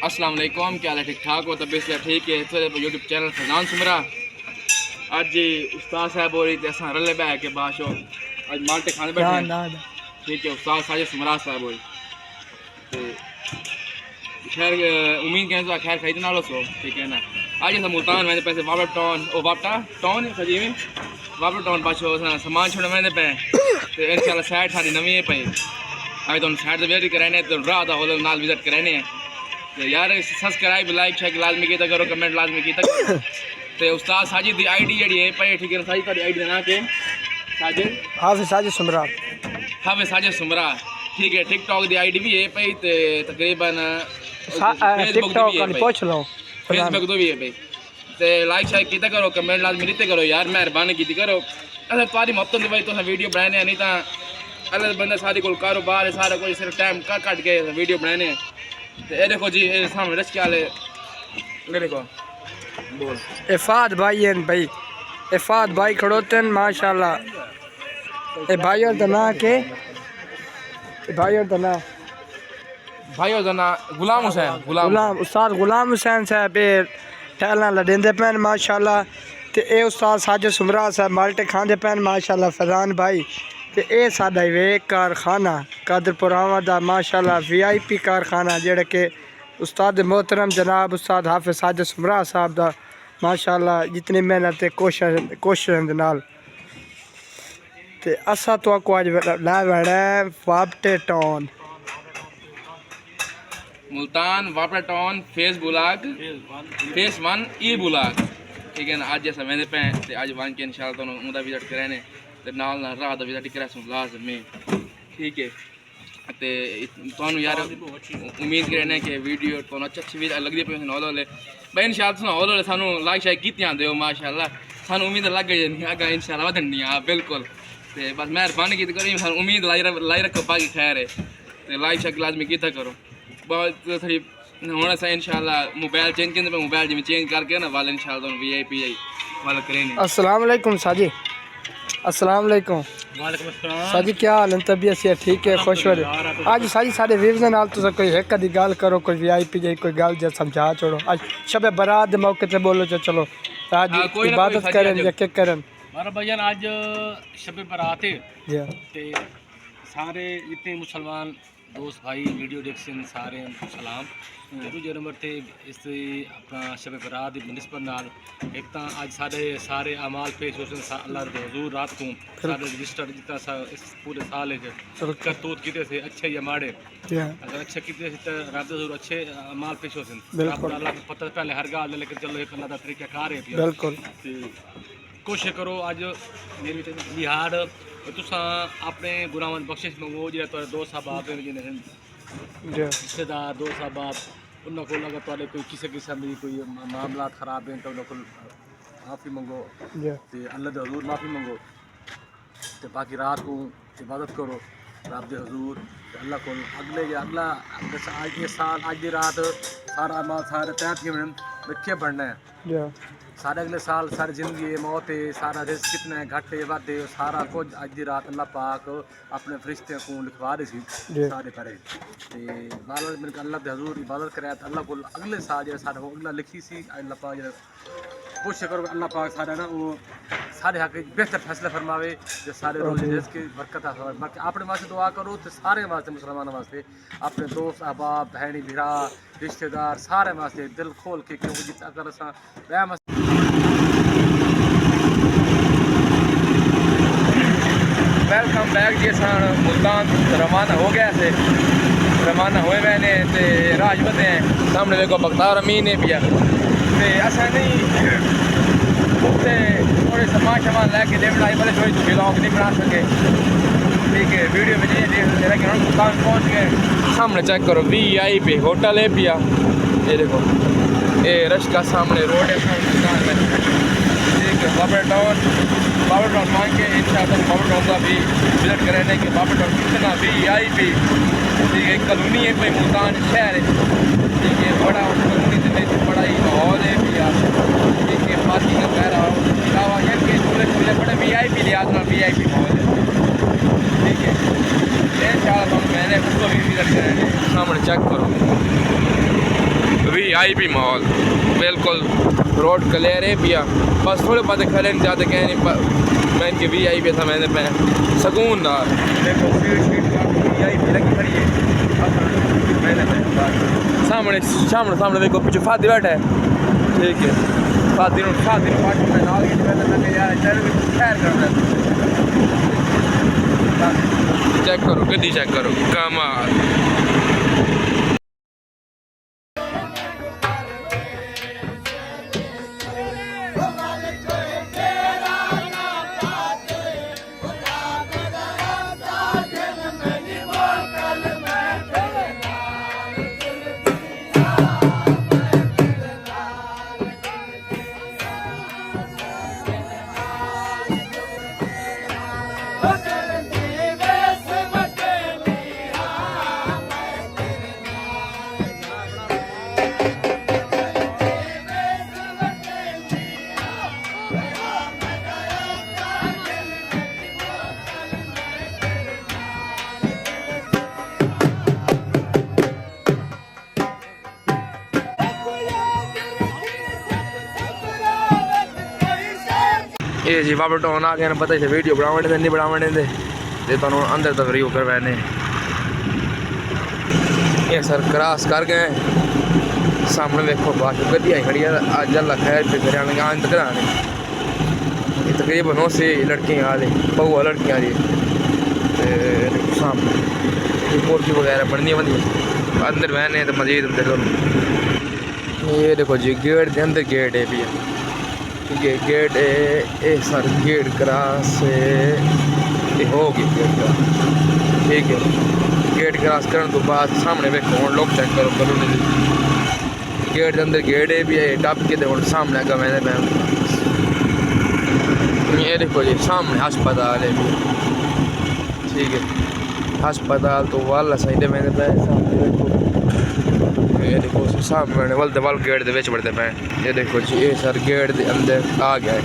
अस्सलाम वालेकुम, क्या हाल है? ठीक ठाक हो? तबीयत से ठीक है? तो यूट्यूब चैनल फैजान सुमरा अज उस्ताद साहब हो रही थे अस रले बह के बाशो अज माल्टे खाने बैठे। ठीक है, उस्ताद साजिद सुमरा साहब हो खैर उम्मीद करें तो खैर खरीदने वालों सो ठीक है ना। आज ऐसा मुल्तान मैंने पैसे वापटा टाउन ओ वापटा टाउन सजी में वापटा टाउन बाशो सामान छोड़े मैंने पे तो इंशाल्लाह साइड सारी नवी है पई अभी तो साइड से वेट कराने तो रात होल नाल विजिट कराने हैं तो यार सब्सक्राइब लाइक शेयर लाजमी किया करो, कमेंट लाजमी किया करो। तो उस्ताद साजिद दी आईडी जड़ी है पे ठीक है साजिद दी आईडी ना के साजिद साजिद सुमरा साजिद सुमरा ठीक है। टिकटॉक दी आईडी भी है पे ते तकरीबन टिकटॉक का पूछ लो फेसबुक तो भी है पे ते लाइक शेयर किया करो, कमेंट लाजमी लिखते करो यार, मेहरबानी की करो। अरे तुम्हारी मोहब्बत भाई तो वीडियो बनाने नहीं तो अलग बंदा सारी को कारोबार है सारा कोई सिर्फ टाइम कट के वीडियो बनाने। तो ये देखो जी ये सामने रश क्या है देखो बोल इफाद भाई हैं भाई इफाद भाई खड़ोते हैं माशाल्लाह। ए भाई और तना के भाई और तना गुलाम हुसैन गुलाम उस्ताद गुलाम हुसैन साहब टहलना लडेंदे पैन माशाल्लाह। तो ये उस्ताद साजिद सुमरा साहब माल्टे खांदे पैन माशाल्लाह फैजान भाई। तो ये साडा वेक कारखाना कादरपुरावा दा माशाल्लाह VIP कारखाना जेड़ा के उस्ताद मोहतरम जनाब उस्ताद हाफिज साजिद सुमरा साहब दा माशाल्लाह जितनी मेहनत कोशिश नाल। ते असा तो को आज ला वड़ा वापटे town Multan Wapda town phase 1 ई बुलाग ठीक है ना। आज ऐसा मैंने पे ते आज वन के इंशाल्लाह तो उदा विजिट कराने ते नाल ना रात दा विजिट करा सुन लाजमी ठीक है। ते तुहानू यार उम्मीद करने कि वीडियो तो अच्छी भी लगदी पे हौले हौले भाई इंशाल्लाह हौले हौले सानू लाइक शेयर कीतियां दियो माशाल्लाह सानू उम्मीद लग गई नहीं आगा इंशाल्लाह वधनी आ बिल्कुल। ते बस मेहरबानी की करो सानू उम्मीद लाई रखो बाकी खैर है ते लाइक शेयर लाजमी कीता करो। बहुत थोड़ी होना सा इंशाल्लाह मोबाइल चेंज करने पे मोबाइल जिमें चेंज करके ना वाले इंशाल्लाह तो VIP वाला करेंगे। अस्सलाम वालेकुम साजी अस्सलाम वालेकुम वालेकुम अस्सलाम साजी क्या हाल है? तबीयत से ठीक है? खुश हो रहे आज साजी सारे व्यूज़ नाल तो कोई एक दी गल करो कोई VIP जाई कोई गल जे समझा छोड़ो आज शब बारात दे मौके ते बोलो चलो आज इबादत करें या क्या करें हमारा भाईजान आज शब बारात है ते सारे जितने मुसलमान दोस्त भाई वीडियो देखते सारे सलाम। दूजे नंबर से इस अपना शब बरात की निस्बत नाल एक तो अज सारे अमाल पेश हो अल्लाह के हुजूर रात को सारे रजिस्टर जितना इस पूरे साल करतूत किते थे अच्छे या माड़े अगर अच्छे किते तो रब के हुजूर अच्छे अमाल पेश हो अल्लाह को पता पहले हर गल लेकिन चलो एक अल्लाह का तरीकाकार है बिल्कुल। कोशिश करो अज मेरी बिहार तुसा अपने गुनाहां बख्शिश मंगो जो दोस्त साहब जिन्हें रिश्तेदार दोस्त साहब उन्होंने को अगर तुहाडे कोई किसी किस्म की कोई मामला खराब हैं तो उन्होंने माफ़ी मंगो तो अल्लाह के हजूर माफ़ी मंगो तो बाकी रात को इबादत करो रब के हजूर अल्लाह को अगला आज के साल आज की रात सारा माल सारे तय थी रखे बढ़ना है सारे अगले साल सारी जिंदगी मौत है सारा रिस्क कितना है घट है वध है सारा कुछ अज की रात अल्लाह पाक अपने फरिश्ते को लिखवा रही सी सारे करे बाल मिलकर अल्लाह के हजूर इबादत करे तो अल्लाह को अगले साल जो सारे अगला लिखी सी अल्लाह पाक जो कोशिश करो अल्लाह पाक सारा ना वो सारे हक बेहतर फैसले फरमावे जो सारे रोज़ रिस्क की बरकत बाकी अपने वास्ते दुआ करो तो सारे वास्ते मुसलमानों वास्ते अपने दोस्त अहबाब भैनी भरा रिश्तेदार सारे वास्ते दिल खोल के क्योंकि जितना अगर अस वेलकम बैक जी सन मुल्तान रवाना हो गया से रवाना हुए मैंने ते राज बदे हैं सामने देखो बख्तार अमीन है पिया ते असा नहीं ते थोड़े सामान शमान लैके लेमन आई वाले थोड़ी व्लॉग नहीं बना सके ठीक है। वीडियो में जी लेकिन हम मुल्तान पहुँच गए सामने चेक करो VIP होटल है पिया ये देखो ये रश का सामने रोड है मुल्तान में ठीक है। बाबर टाउन मांग के इंशाल्लाह बाबर टाउन का भी विजिट कराने के बाबर टाउन कितना VIP ठीक है कॉलोनी है कोई मुल्तान शहर है ठीक है बड़ा कॉलोनी से बड़ा ही माहौल है भैया ठीक है पार्किंग कह रहा हूँ अलावा के चूल्हे बड़े VIP लिहाज में VIP माहौल है ठीक है। इंशाल्लाह मैंने उसको भी विजिट कराने सामने चेक करो VIP माहौल बिल्कुल रोड क्लियर है पिया बस थोड़े पता खड़े नहीं जाते कहीं नहीं मैं इनके VIP था मैंने पे सुकून ना देखो VIP लगी खड़ी है सामने सामने सामने देखो पीछे फादी बैठा है ठीक है फादी पार्टी में नाल के यार चल खैर करना चेक करो गड्डी चेक करो कमाल ये जी वापस टाउन आ गए ना पता ही वीडियो बनावे नहीं बनावे दे ते तुहानू अंदर तक रिव्यू करवाने ये सर क्रॉस कर गए सामने देखो बात गड्डी आई खड़ी है अज अल्लाह खैर पे घर आने आने तक आने ये तकरीबन 9 से लड़कियां आ रही बहुआ लड़कियां आ रही सामने कोठी वगैरह बननी बंदी अंदर बहने तो मजीद अंदर ये देखो जी गेट के अंदर गेट है भी ये गेट है सर गेट क्रॉस होगी गेट क्रॉस ठीक है गेट क्रॉस करने तो बाद सामने देखो हम लोग चेक करो करो गेट के अंदर गेट है भी है टप के देखो सामने आगे मैंने ये देखो जी सामने अस्पताल है भी ठीक है अस्पताल तो वाला साइड मैंने पे सामने देखो ये देखो सामने वल गेट दे विच बढ़ते पे ये देखो जी ये सर गेट दे अंदर आ गया है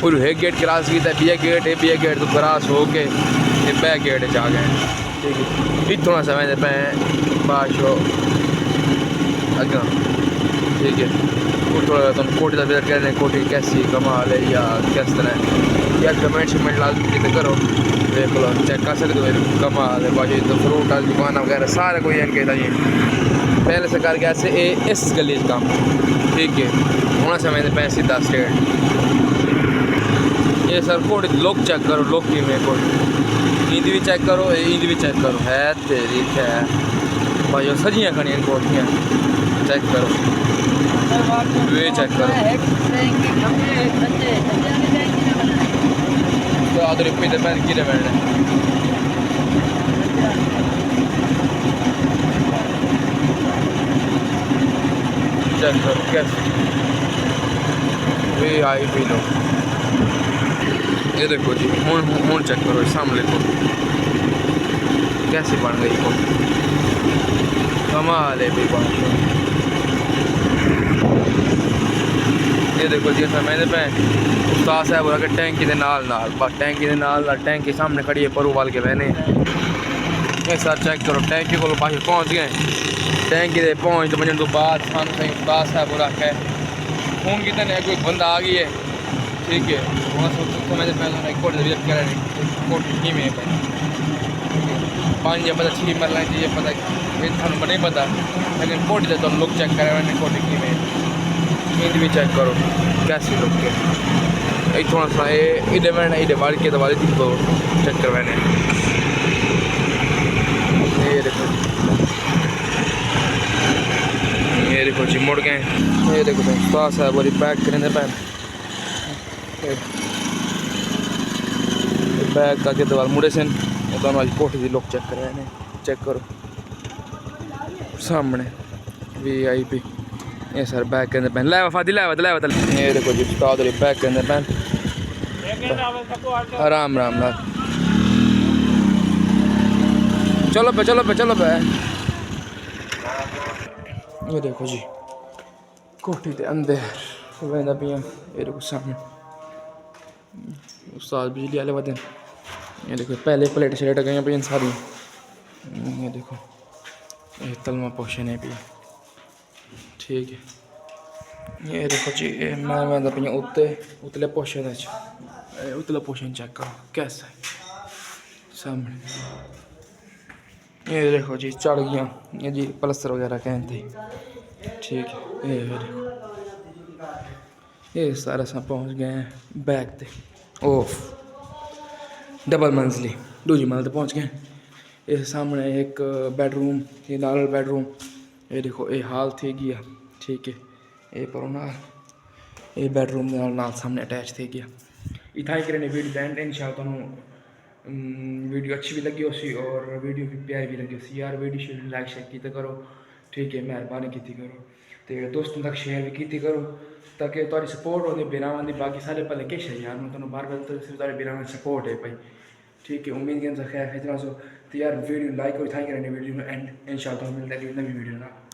पूरी है गेट क्रॉस कीता बी गेट तो क्रॉस हो के ये बैक गेट च आ गए ठीक है इतना समय पे बाशो अगर ठीक है थोड़ा तुम कोठी का विजिट करने कोठी कैसी कमाल है या किस तरह या कमेंट शमेंट लाजमी कितने करो देख लो चेक कर सकते हो कमाल है बाकी तो फ्रूट वाली दुकान वगैरह सारे कोई इनके पहले से कर गया से इस गली का ठीक है होना समय पे सीधा स्टेट ये सर कोठी लोग चेक करो लोग की में कोठी ईद भी चेक करो ईद भी चेक करो है तेरी है भाई सजियाँ खड़ियाँ कोठियाँ चेक करो वे चेक करो तो आधे रुपये तो पैन किले बैठे चेक करो कैसे VIP लो ये देखो जी हूँ चेक करो सामने को कैसे बन गई को कमाल है भी ये देखो जी मैंने पे उस्ताद साहब बोला कि टैंकी के नाल बस टैंकी के नाल टैंकी सामने खड़ी है परू वाल के बहने ये सर चेक करो टैंकी को पास पहुँच गए टैंकी के पहुँच तो बजन तो बाद सानू सही उस्ताद साहब बोला है फोन कितने ने कोई बंदा आ गई है ठीक है वहाँ मैंने पहले कोर्ट विजिट करा कोर्ट की में 5 या पता 6 मरना चाहिए पता ये थानू नहीं पता लेकिन कोर्ट से तो लोग चेक करा मैंने कोर्ट की में ईद भी चेक करो कैसे लोग के थोड़ा सा इधे मैंने इधे वाली के दवाली थी तो चेक करवाने ये देखो जी मुड़ गए ये देखो उस्ताद साहब बोली पैक करने पैन बैग का के दवाल मुड़े से दोनों आज कोठी की लोग चेक करवाने चेक करो सामने VIP ये सर बैग के अंदर पैन लाया फादी लाया ये देखो जी उस्ताद बोली बैग के अंदर पैन आराम ना चलो पे ये देखो जी कोठी के अंदर वेंदा पिया ये देखो सामने उस्ताद बिजली वाले वदन ये देखो पहले प्लेट शलेट गई पे सारी ये देखो ये तलमा पोशन है पिया ठीक है ये देखो जी मैं तो पे उत्ते उतले पोर्शन उतले पोर्शन चेक करो कैसा है सामने ये देखो जी चढ़ गया ये जी प्लस्तर वगैरह कहते ठीक है ये देखो ये सारा सब पहुंच गए हैं बैग पे ओफ डबल मंजिली दूजी मंजिल पहुंच गए ये सामने एक बेडरूम ये नाल बेडरूम ये देखो ये हाल थी गया ठीक है ये पर ना ये बेडरूम नाल सामने अटैच थी गया इतना ही करें वीडियो एंड इंशाल्लाह वीडियो अच्छी भी लगी उसी और वीडियो भी प्यारी भी लगी उसी यार वीडियो लाइक शेयर की करो ठीक है मेहरबानी की करो तो दोस्तों तक शेयर भी की करो ताकि तुम्हारी सपोर्ट होती बिरावान की बाकी सारे भले किश है यार मैं तुम्हें बार बार तो सिर्फ तुम्हारे बिरावान सपोर्ट है भाई ठीक है उम्मीद करता खैर इतना सो तो यार वीडियो लाइक और था करें वीडियो में एंड इंशाल्लाह मिलता है नवी वीडियो ना